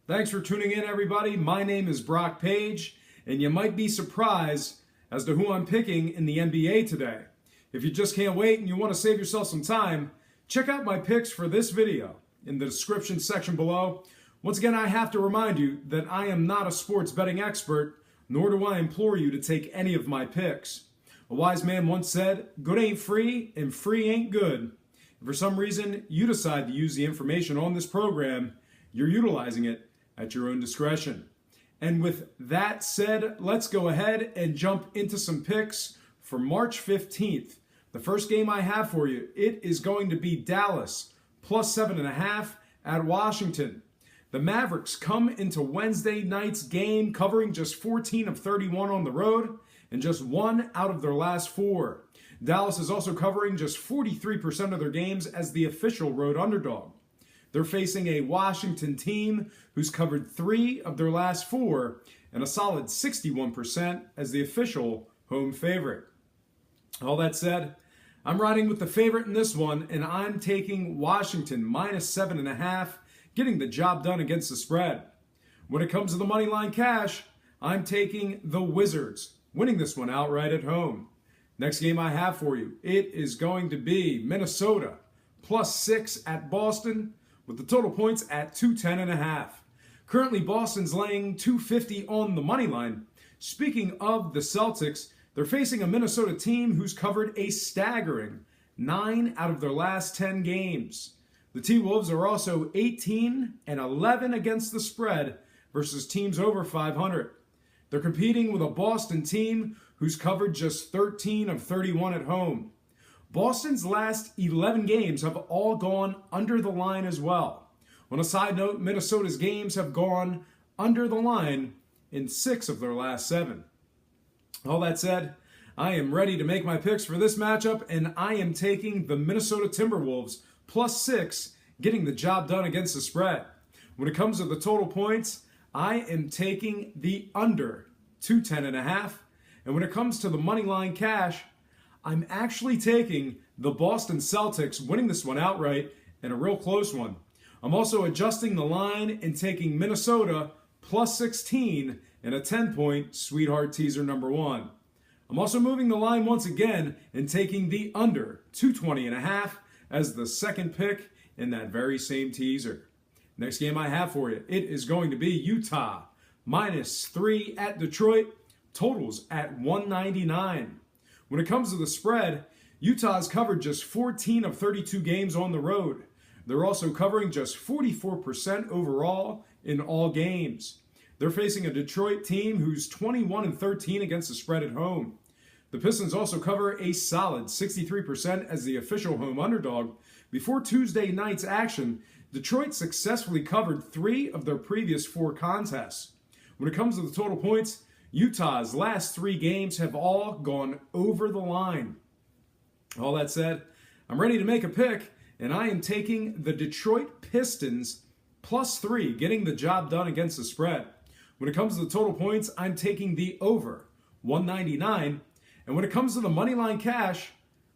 Thanks for tuning in, everybody. My name is Brock Page, and you might be surprised as to who I'm picking in the NBA today. If you just can't wait and you want to save yourself some time, check out my picks for this video in the description section below. Once again, I have to remind you that I am not a sports betting expert, nor do I implore you to take any of my picks. A wise man once said, "Good ain't free, and free ain't good." If for some reason you decide to use the information on this program, you're utilizing it at your own discretion. And with that said, let's go ahead and jump into some picks for March 15th. The first game I have for you, it is going to be Dallas plus 7.5 at Washington. The Mavericks come into Wednesday night's game covering just 14 of 31 on the road and just 1 out of their last 4. Dallas is also covering just 43% of their games as the official road underdog. They're facing a Washington team who's covered 3 of their last 4 and a solid 61% as the official home favorite. All that said, I'm riding with the favorite in this one, and I'm taking Washington minus 7.5, getting the job done against the spread. When it comes to the money line cash, I'm taking the Wizards, winning this one outright at home. Next game I have for you, it is going to be Minnesota plus 6 at Boston, with the total points at 210.5. Currently, Boston's laying 250 on the money line. Speaking of the Celtics, they're facing a Minnesota team who's covered a staggering 9 out of their last 10 games. The T-Wolves are also 18-11 against the spread versus teams over 500. They're competing with a Boston team who's covered just 13 of 31 at home. Boston's last 11 games have all gone under the line as well. On a side note, Minnesota's games have gone under the line in 6 of their last 7. All that said, I am ready to make my picks for this matchup, and I am taking the Minnesota Timberwolves plus 6, getting the job done against the spread. When it comes to the total points, I am taking the under 210.5. And when it comes to the money line cash, I'm actually taking the Boston Celtics, winning this one outright, and a real close one. I'm also adjusting the line and taking Minnesota plus 16 in a 10-point sweetheart teaser number 1. I'm also moving the line once again and taking the under 220.5 as the second pick in that very same teaser. Next game I have for you, it is going to be Utah minus 3 at Detroit, totals at 199. When it comes to the spread, Utah's covered just 14 of 32 games on the road. They're also covering just 44% overall in all games. They're facing a Detroit team who's 21-13 against the spread at home. The Pistons also cover a solid 63% as the official home underdog. Before Tuesday night's action, Detroit successfully covered 3 of their previous 4 contests. When it comes to the total points, Utah's last 3 games have all gone over the line. All that said, I'm ready to make a pick, and I am taking the Detroit Pistons plus 3, getting the job done against the spread. When it comes to the total points, I'm taking the over 199. And when it comes to the money line cash,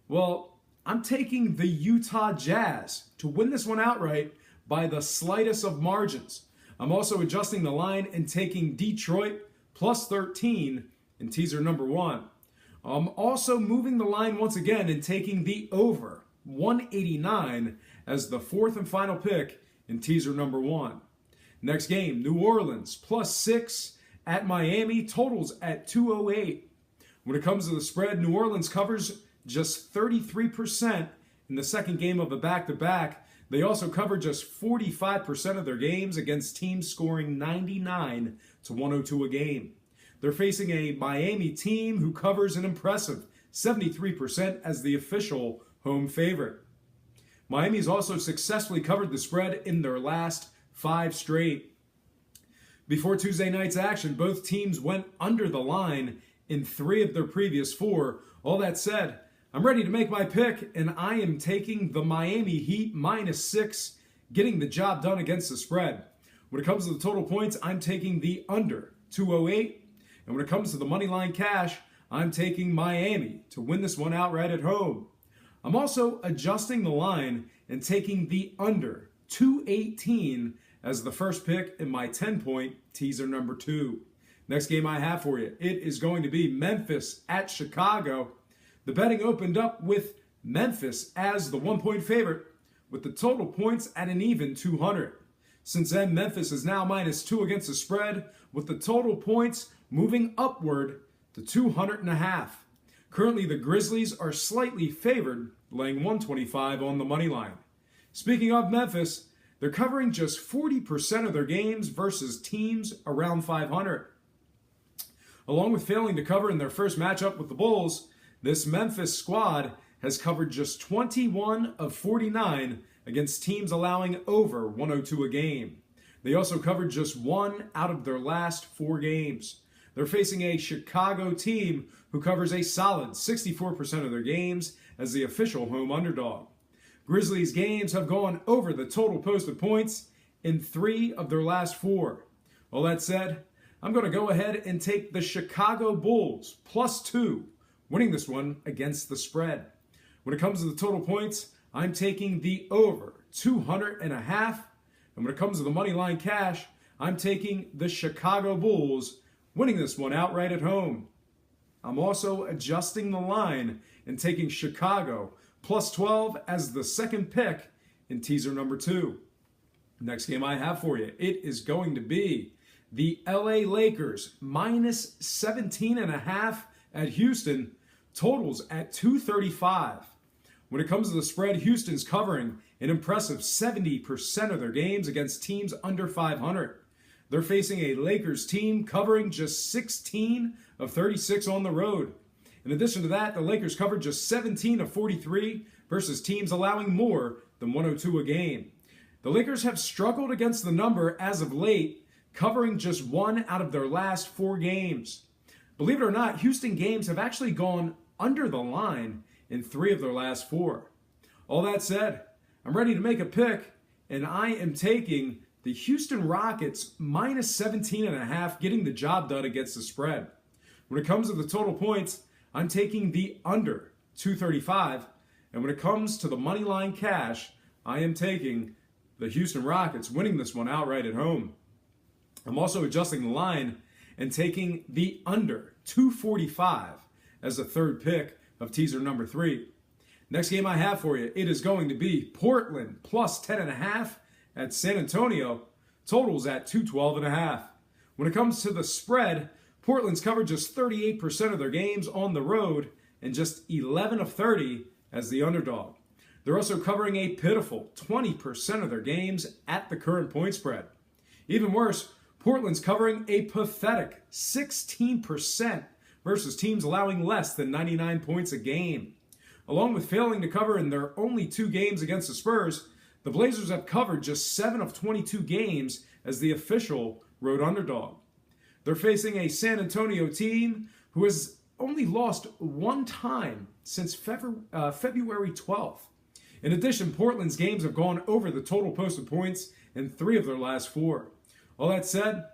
well, I'm taking the Utah Jazz to win this one outright by the slightest of margins. I'm also adjusting the line and taking Detroit plus 13 in teaser number 1. I'm also moving the line once again and taking the over 189 as the 4th and final pick in teaser number 1. Next game, New Orleans plus 6 at Miami, totals at 208. When it comes to the spread, New Orleans covers just 33% in the second game of a back-to-back. They also cover just 45% of their games against teams scoring 99-102 a game. They're facing a Miami team who covers an impressive 73% as the official home favorite. Miami's also successfully covered the spread in their last 5 straight. Before Tuesday night's action, both teams went under the line in 3 of their previous 4. All that said, I'm ready to make my pick, and I am taking the Miami Heat minus 6, getting the job done against the spread. When it comes to the total points, I'm taking the under 208. And when it comes to the money line cash, I'm taking Miami to win this one outright at home. I'm also adjusting the line and taking the under 218 as the first pick in my 10-point teaser number 2. Next game I have for you, it is going to be Memphis at Chicago. The betting opened up with Memphis as the 1-point favorite, with the total points at an even 200. Since then, Memphis is now -2 against the spread, with the total points moving upward to 200.5. Currently, the Grizzlies are slightly favored, laying 125 on the money line. Speaking of Memphis, they're covering just 40% of their games versus teams around 500. Along with failing to cover in their first matchup with the Bulls, this Memphis squad has covered just 21 of 49 against teams allowing over 102 a game. They also covered just 1 out of their last 4 games. They're facing a Chicago team who covers a solid 64% of their games as the official home underdog. Grizzlies games have gone over the total posted points in 3 of their last 4. All that said, I'm going to go ahead and take the Chicago Bulls +2, winning this one against the spread. When it comes to the total points, I'm taking the over 200.5. And when it comes to the money line cash, I'm taking the Chicago Bulls, winning this one outright at home. I'm also adjusting the line and taking Chicago +12 as the second pick in teaser number 2. Next game I have for you, it is going to be the LA Lakers -17.5 at Houston, totals at 235. When it comes to the spread, Houston's covering an impressive 70% of their games against teams under 500. They're facing a Lakers team covering just 16 of 36 on the road. In addition to that, the Lakers covered just 17 of 43 versus teams allowing more than 102 a game. The Lakers have struggled against the number as of late, covering just 1 out of their last 4 games. Believe it or not, Houston games have actually gone under the line in 3 of their last 4. All that said, I'm ready to make a pick, and I am taking the Houston Rockets -17.5, getting the job done against the spread. When it comes to the total points, I'm taking the under 235, and when it comes to the money line cash, I am taking the Houston Rockets, winning this one outright at home. I'm also adjusting the line and taking the under 245 as the third pick of teaser number 3. Next game I have for you, it is going to be Portland +10.5 at San Antonio, totals at 212.5. When it comes to the spread, Portland's covered just 38% of their games on the road and just 11 of 30 as the underdog. They're also covering a pitiful 20% of their games at the current point spread. Even worse, Portland's covering a pathetic 16% versus teams allowing less than 99 points a game. Along with failing to cover in their only 2 games against the Spurs, the Blazers have covered just 7 of 22 games as the official road underdog. They're facing a San Antonio team who has only lost 1 time since February 12th. In addition, Portland's games have gone over the total posted points in 3 of their last 4. All that said,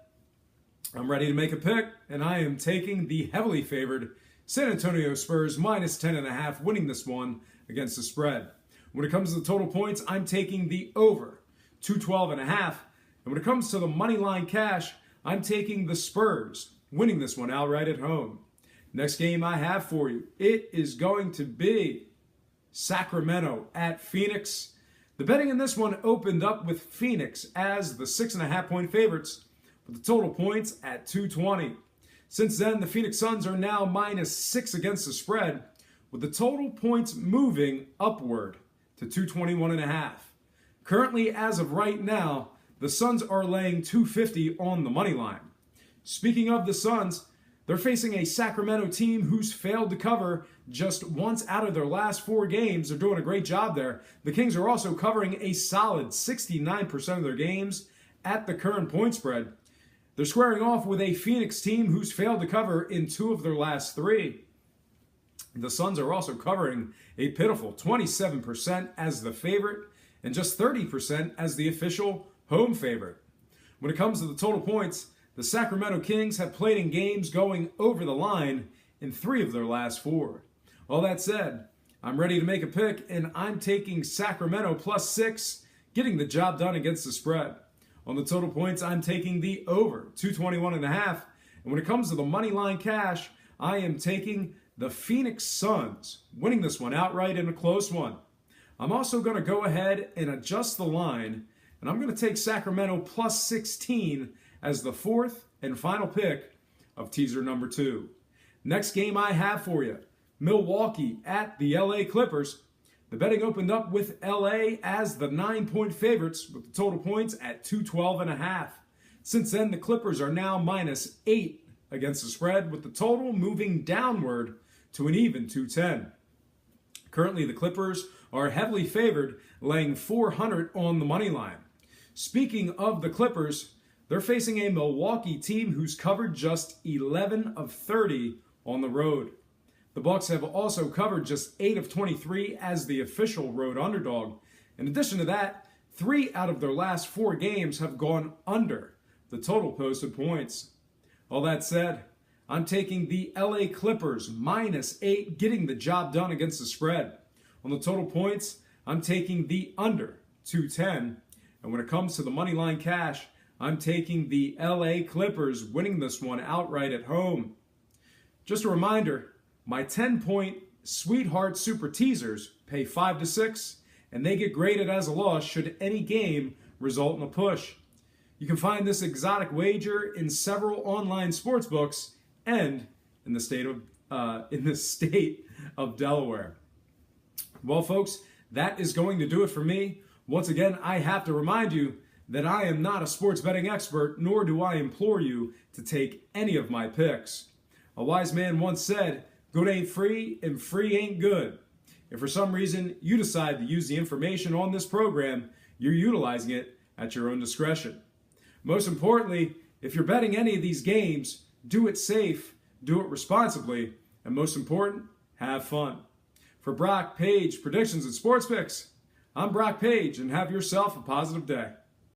I'm ready to make a pick, and I am taking the heavily favored San Antonio Spurs -10.5, winning this one against the spread. When it comes to the total points, I'm taking the over 212.5. And when it comes to the money line cash, I'm taking the Spurs, winning this one outright at home. Next game I have for you, it is going to be Sacramento at Phoenix. The betting in this one opened up with Phoenix as the 6.5-point favorites, with the total points at 220. Since then, the Phoenix Suns are now -6 against the spread, with the total points moving upward to 221.5. Currently, as of right now, the Suns are laying 250 on the money line. Speaking of the Suns, they're facing a Sacramento team who's failed to cover just once out of their last 4 games. They're doing a great job there. The Kings are also covering a solid 69% of their games at the current point spread. They're squaring off with a Phoenix team who's failed to cover in 2 of their last 3. The Suns are also covering a pitiful 27% as the favorite and just 30% as the official home favorite. When it comes to the total points, the Sacramento Kings have played in games going over the line in 3 of their last 4. All that said, I'm ready to make a pick, and I'm taking Sacramento +6, getting the job done against the spread. On the total points, I'm taking the over 221.5. And when it comes to the money line cash, I am taking the Phoenix Suns, winning this one outright in a close one. I'm also going to go ahead and adjust the line, and I'm going to take Sacramento plus 16 as the fourth and final pick of teaser number 2. Next game I have for you, Milwaukee at the LA Clippers. The betting opened up with LA as the 9-point favorites with the total points at 212.5. Since then, the Clippers are now -8 against the spread, with the total moving downward to an even 210. Currently, the Clippers are heavily favored, laying 400 on the money line. Speaking of the Clippers, they're facing a Milwaukee team who's covered just 11 of 30 on the road. The Bucks have also covered just 8 of 23 as the official road underdog. In addition to that, 3 out of their last 4 games have gone under the total posted points. All that said, I'm taking the LA Clippers -8, getting the job done against the spread. On the total points, I'm taking the under 210. And when it comes to the money line cash, I'm taking the LA Clippers, winning this one outright at home. Just a reminder, my 10-point Sweetheart Super Teasers pay 5 to 6, and they get graded as a loss should any game result in a push. You can find this exotic wager in several online sports books and in the state of Delaware. Well, folks, that is going to do it for me. Once again, I have to remind you that I am not a sports betting expert, nor do I implore you to take any of my picks. A wise man once said, "Good ain't free, and free ain't good." If for some reason you decide to use the information on this program, you're utilizing it at your own discretion. Most importantly, if you're betting any of these games, do it safe, do it responsibly, and most important, have fun. For Brock Page Predictions and Sports Picks, I'm Brock Page, and have yourself a positive day.